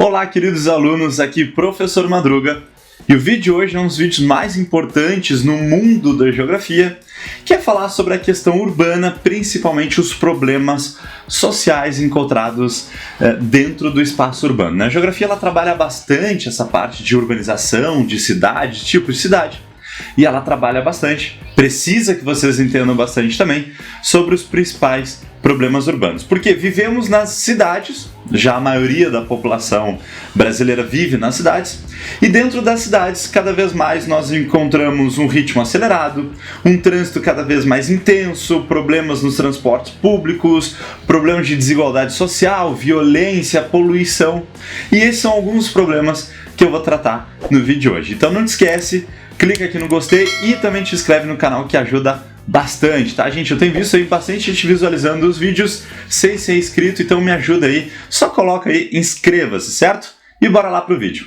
Olá, queridos alunos, aqui Professor Madruga, e o vídeo de hoje é um dos vídeos mais importantes no mundo da geografia, que é falar sobre a questão urbana, principalmente os problemas sociais encontrados dentro do espaço urbano. A geografia ela trabalha bastante essa parte de urbanização, de cidade, tipo de cidade, e ela trabalha bastante, precisa que vocês entendam bastante também, sobre os principais problemas urbanos. Porque vivemos nas cidades, já a maioria da população brasileira vive nas cidades, e dentro das cidades cada vez mais nós encontramos um ritmo acelerado, um trânsito cada vez mais intenso, problemas nos transportes públicos, problemas de desigualdade social, violência, poluição, e esses são alguns problemas que eu vou tratar no vídeo de hoje. Então não te esquece, clica aqui no gostei e também te inscreve no canal que ajuda bastante, tá, gente? Eu tenho visto aí bastante gente visualizando os vídeos sem ser inscrito, então me ajuda aí. Só coloca aí, inscreva-se, certo? E bora lá pro vídeo.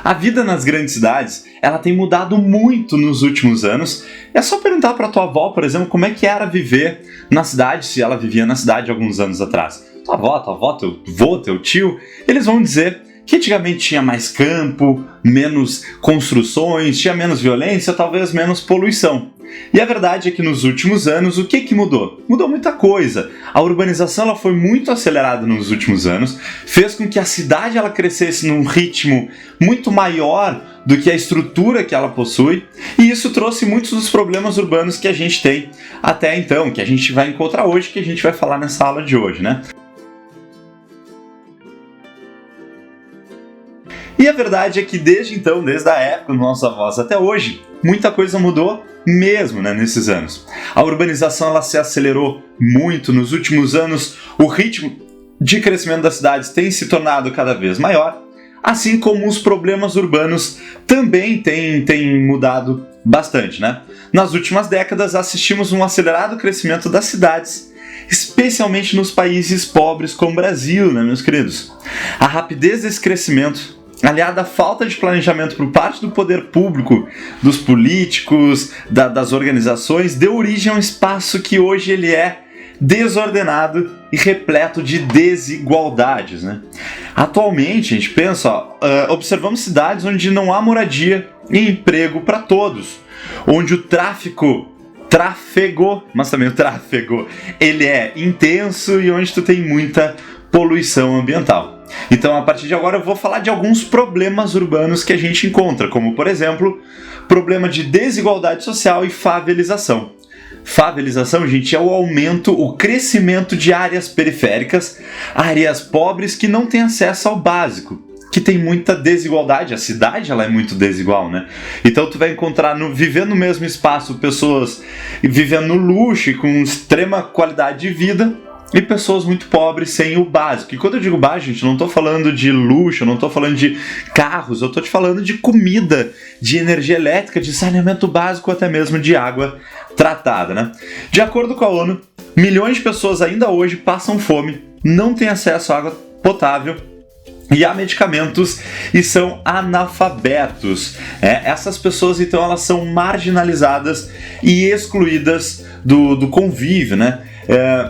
A vida nas grandes cidades, ela tem mudado muito nos últimos anos. É só perguntar para tua avó, por exemplo, como é que era viver na cidade, se ela vivia na cidade alguns anos atrás. Tua avó, teu avô, teu tio, eles vão dizer que antigamente tinha mais campo, menos construções, tinha menos violência, talvez menos poluição. E a verdade é que nos últimos anos, o que mudou? Mudou muita coisa. A urbanização ela foi muito acelerada nos últimos anos, fez com que a cidade ela crescesse num ritmo muito maior do que a estrutura que ela possui, e isso trouxe muitos dos problemas urbanos que a gente tem até então, que a gente vai encontrar hoje, que a gente vai falar nessa aula de hoje, né? E a verdade é que desde então, desde a época dos nossos avós até hoje, muita coisa mudou mesmo, né, nesses anos. A urbanização ela se acelerou muito nos últimos anos, o ritmo de crescimento das cidades tem se tornado cada vez maior, assim como os problemas urbanos também têm mudado bastante, né? Nas últimas décadas assistimos um acelerado crescimento das cidades, especialmente nos países pobres como o Brasil, né, meus queridos? A rapidez desse crescimento, aliada à falta de planejamento por parte do poder público, dos políticos, das organizações, deu origem a um espaço que hoje ele é desordenado e repleto de desigualdades, né? Atualmente, a gente pensa, observamos cidades onde não há moradia e emprego para todos, onde o tráfego, ele é intenso e onde tu tem muita poluição ambiental. Então, a partir de agora, eu vou falar de alguns problemas urbanos que a gente encontra, como, por exemplo, problema de desigualdade social e favelização. Favelização, gente, é o aumento, o crescimento de áreas periféricas, áreas pobres que não têm acesso ao básico, que tem muita desigualdade. A cidade ela é muito desigual, né? Então tu vai encontrar, vivendo no mesmo espaço, pessoas vivendo no luxo e com extrema qualidade de vida, e pessoas muito pobres sem o básico. E quando eu digo básico, gente, eu não estou falando de luxo, eu não estou falando de carros, eu estou te falando de comida, de energia elétrica, de saneamento básico, até mesmo de água tratada, né? De acordo com a ONU, milhões de pessoas ainda hoje passam fome, não têm acesso à água potável e a medicamentos e são analfabetos. Essas pessoas, então, elas são marginalizadas e excluídas do convívio, né?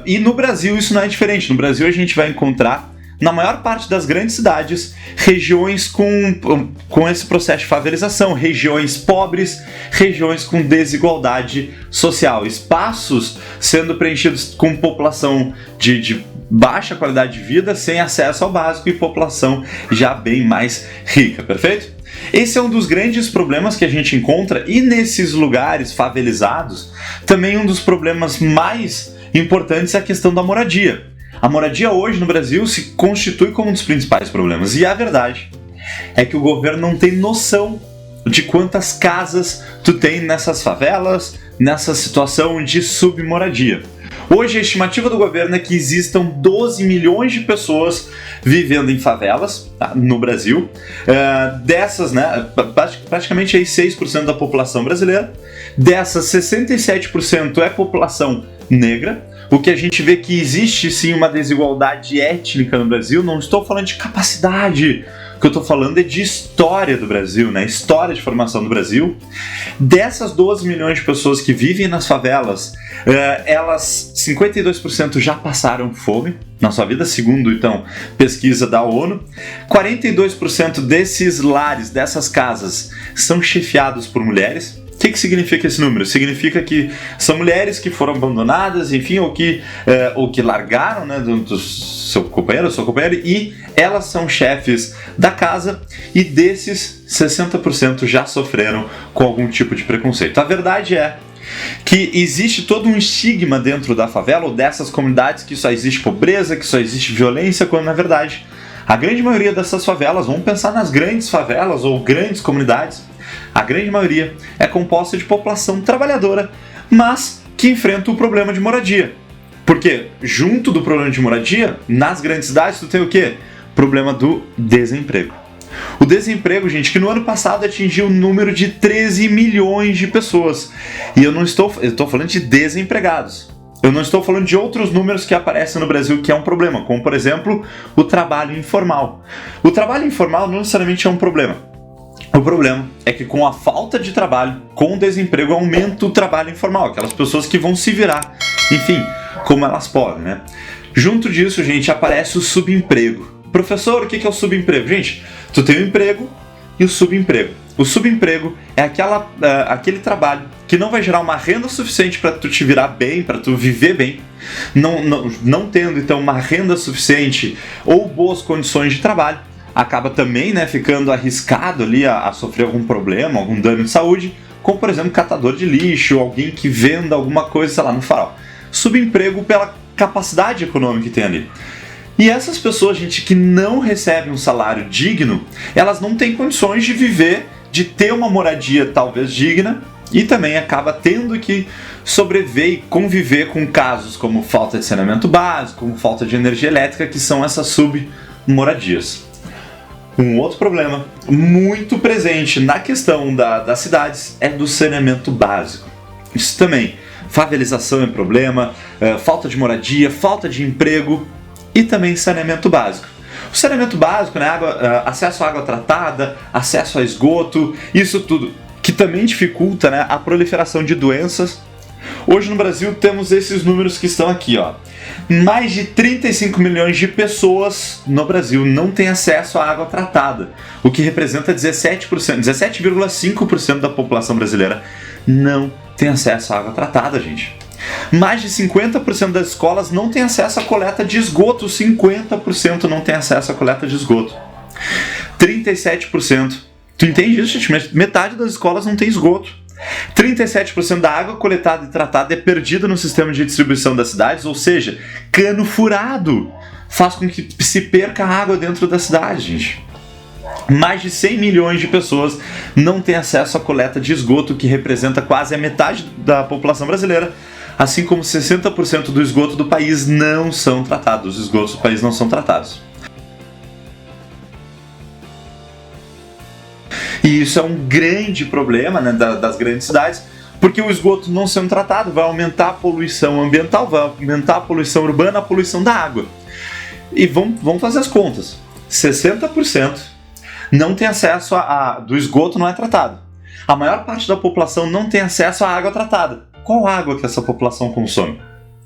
E no Brasil isso não é diferente. No Brasil a gente vai encontrar, na maior parte das grandes cidades, regiões com esse processo de favelização, regiões pobres, regiões com desigualdade social, espaços sendo preenchidos com população de baixa qualidade de vida, sem acesso ao básico, e população já bem mais rica, perfeito? Esse é um dos grandes problemas que a gente encontra, e nesses lugares favelizados, também um dos problemas mais importantes é a questão da moradia. A moradia hoje no Brasil se constitui como um dos principais problemas, e a verdade é que o governo não tem noção de quantas casas tu tem nessas favelas, nessa situação de submoradia. Hoje a estimativa do governo é que existam 12 milhões de pessoas vivendo em favelas, tá, no Brasil. Dessas, né, praticamente aí 6% da população brasileira. Dessas, 67% é população negra. O que a gente vê que existe sim uma desigualdade étnica no Brasil. Não estou falando de capacidade O que eu tô falando é de história do Brasil, né? História de formação do Brasil. Dessas 12 milhões de pessoas que vivem nas favelas, 52% já passaram fome na sua vida, segundo, então, pesquisa da ONU. 42% desses lares, dessas casas, são chefiados por mulheres. O que significa esse número? Significa que são mulheres que foram abandonadas, enfim, ou que largaram, né, do seu companheiro, sua companheira, e elas são chefes da casa, e desses, 60% já sofreram com algum tipo de preconceito. A verdade é que existe todo um estigma dentro da favela, ou dessas comunidades, que só existe pobreza, que só existe violência, quando na verdade a grande maioria dessas favelas, vamos pensar nas grandes favelas ou grandes comunidades, a grande maioria é composta de população trabalhadora, mas que enfrenta o problema de moradia. Porque junto do problema de moradia, nas grandes cidades tu tem o quê? Problema do desemprego. O desemprego, gente, que no ano passado atingiu o número de 13 milhões de pessoas. E eu estou falando de desempregados. Eu não estou falando de outros números que aparecem no Brasil que é um problema, como por exemplo o trabalho informal. O trabalho informal não necessariamente é um problema. O problema é que com a falta de trabalho, com o desemprego, aumenta o trabalho informal, aquelas pessoas que vão se virar, enfim, como elas podem, né? Junto disso, gente, aparece o subemprego. Professor, o que é o subemprego? Gente, tu tem o emprego e o subemprego. O subemprego é aquele trabalho que não vai gerar uma renda suficiente para tu te virar bem, para tu viver bem, não tendo então uma renda suficiente ou boas condições de trabalho, acaba também, né, ficando arriscado ali a sofrer algum problema, algum dano de saúde, como por exemplo catador de lixo, alguém que venda alguma coisa, sei lá, no farol. Subemprego pela capacidade econômica que tem ali. E essas pessoas, gente, que não recebem um salário digno, elas não têm condições de viver, de ter uma moradia talvez digna, e também acaba tendo que sobreviver e conviver com casos como falta de saneamento básico, como falta de energia elétrica, que são essas submoradias. Um outro problema muito presente na questão das cidades é do saneamento básico. Isso também, favelização é problema, falta de moradia, falta de emprego e também saneamento básico. O saneamento básico, né, acesso à água tratada, acesso a esgoto, isso tudo que também dificulta, né, a proliferação de doenças. Hoje no Brasil temos esses números que estão aqui, ó. Mais de 35 milhões de pessoas no Brasil não têm acesso à água tratada, o que representa 17,5% da população brasileira não tem acesso à água tratada, gente. Mais de 50% das escolas não têm acesso à coleta de esgoto, 50% não têm acesso à coleta de esgoto. 37%, tu entende isso, gente? Metade das escolas não tem esgoto. 37% da água coletada e tratada é perdida no sistema de distribuição das cidades, ou seja, cano furado faz com que se perca água dentro da cidade, gente. Mais de 100 milhões de pessoas não têm acesso à coleta de esgoto, que representa quase a metade da população brasileira, assim como 60% do esgoto do país não são tratados. Os esgotos do país não são tratados. E isso é um grande problema, né, das grandes cidades, porque o esgoto não sendo tratado vai aumentar a poluição ambiental, vai aumentar a poluição urbana, a poluição da água. E vamos fazer as contas. 60% não tem acesso do esgoto não é tratado. A maior parte da população não tem acesso à água tratada. Qual água que essa população consome?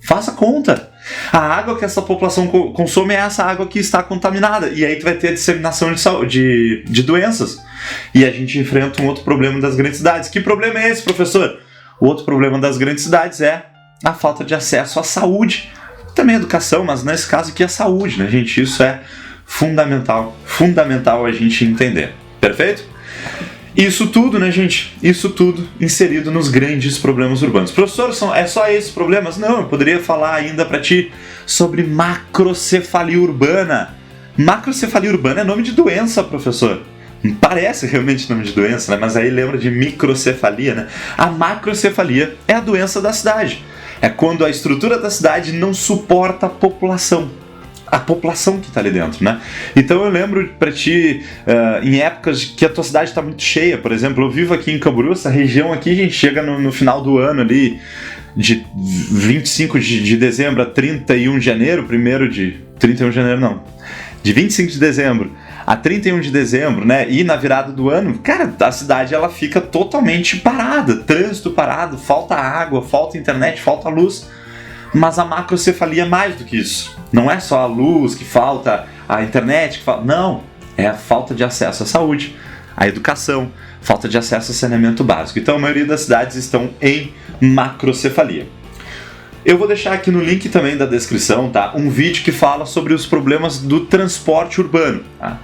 Faça conta. A água que essa população consome é essa água que está contaminada. E aí tu vai ter a disseminação de doenças. E a gente enfrenta um outro problema das grandes cidades. Que problema é esse, professor? O outro problema das grandes cidades é a falta de acesso à saúde. Também a educação, mas nesse caso aqui a saúde, né, gente? Isso é fundamental a gente entender. Perfeito? Isso tudo, né, gente? Isso tudo inserido nos grandes problemas urbanos. Professor, é só esses problemas? Não, eu poderia falar ainda para ti sobre macrocefalia urbana. Macrocefalia urbana é nome de doença, professor. Parece realmente nome de doença, né? Mas aí lembra de microcefalia, né? A macrocefalia é a doença da cidade. É quando a estrutura da cidade não suporta a população que está ali dentro, né? Então eu lembro para ti, em épocas que a tua cidade está muito cheia, por exemplo, eu vivo aqui em Camboriú, essa região aqui, a gente chega no final do ano ali, de 25 de dezembro a 31 de janeiro, de 25 de dezembro a 31 de dezembro, né, e na virada do ano, cara, a cidade ela fica totalmente parada, trânsito parado, falta água, falta internet, falta luz. Mas a macrocefalia é mais do que isso. Não é só a luz que falta, a internet que falta, não, é a falta de acesso à saúde, à educação, falta de acesso a saneamento básico. Então a maioria das cidades estão em macrocefalia. Eu vou deixar aqui no link também da descrição, tá, um vídeo que fala sobre os problemas do transporte urbano. Tá?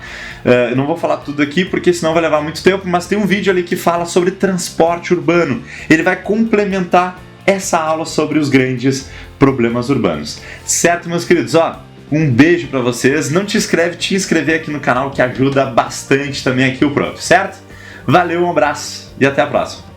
Eu não vou falar tudo aqui porque senão vai levar muito tempo, mas tem um vídeo ali que fala sobre transporte urbano. Ele vai complementar essa aula sobre os grandes problemas urbanos. Certo, meus queridos? Ó, um beijo pra vocês. Não te inscrever aqui no canal que ajuda bastante também aqui o prof, certo? Valeu, um abraço e até a próxima.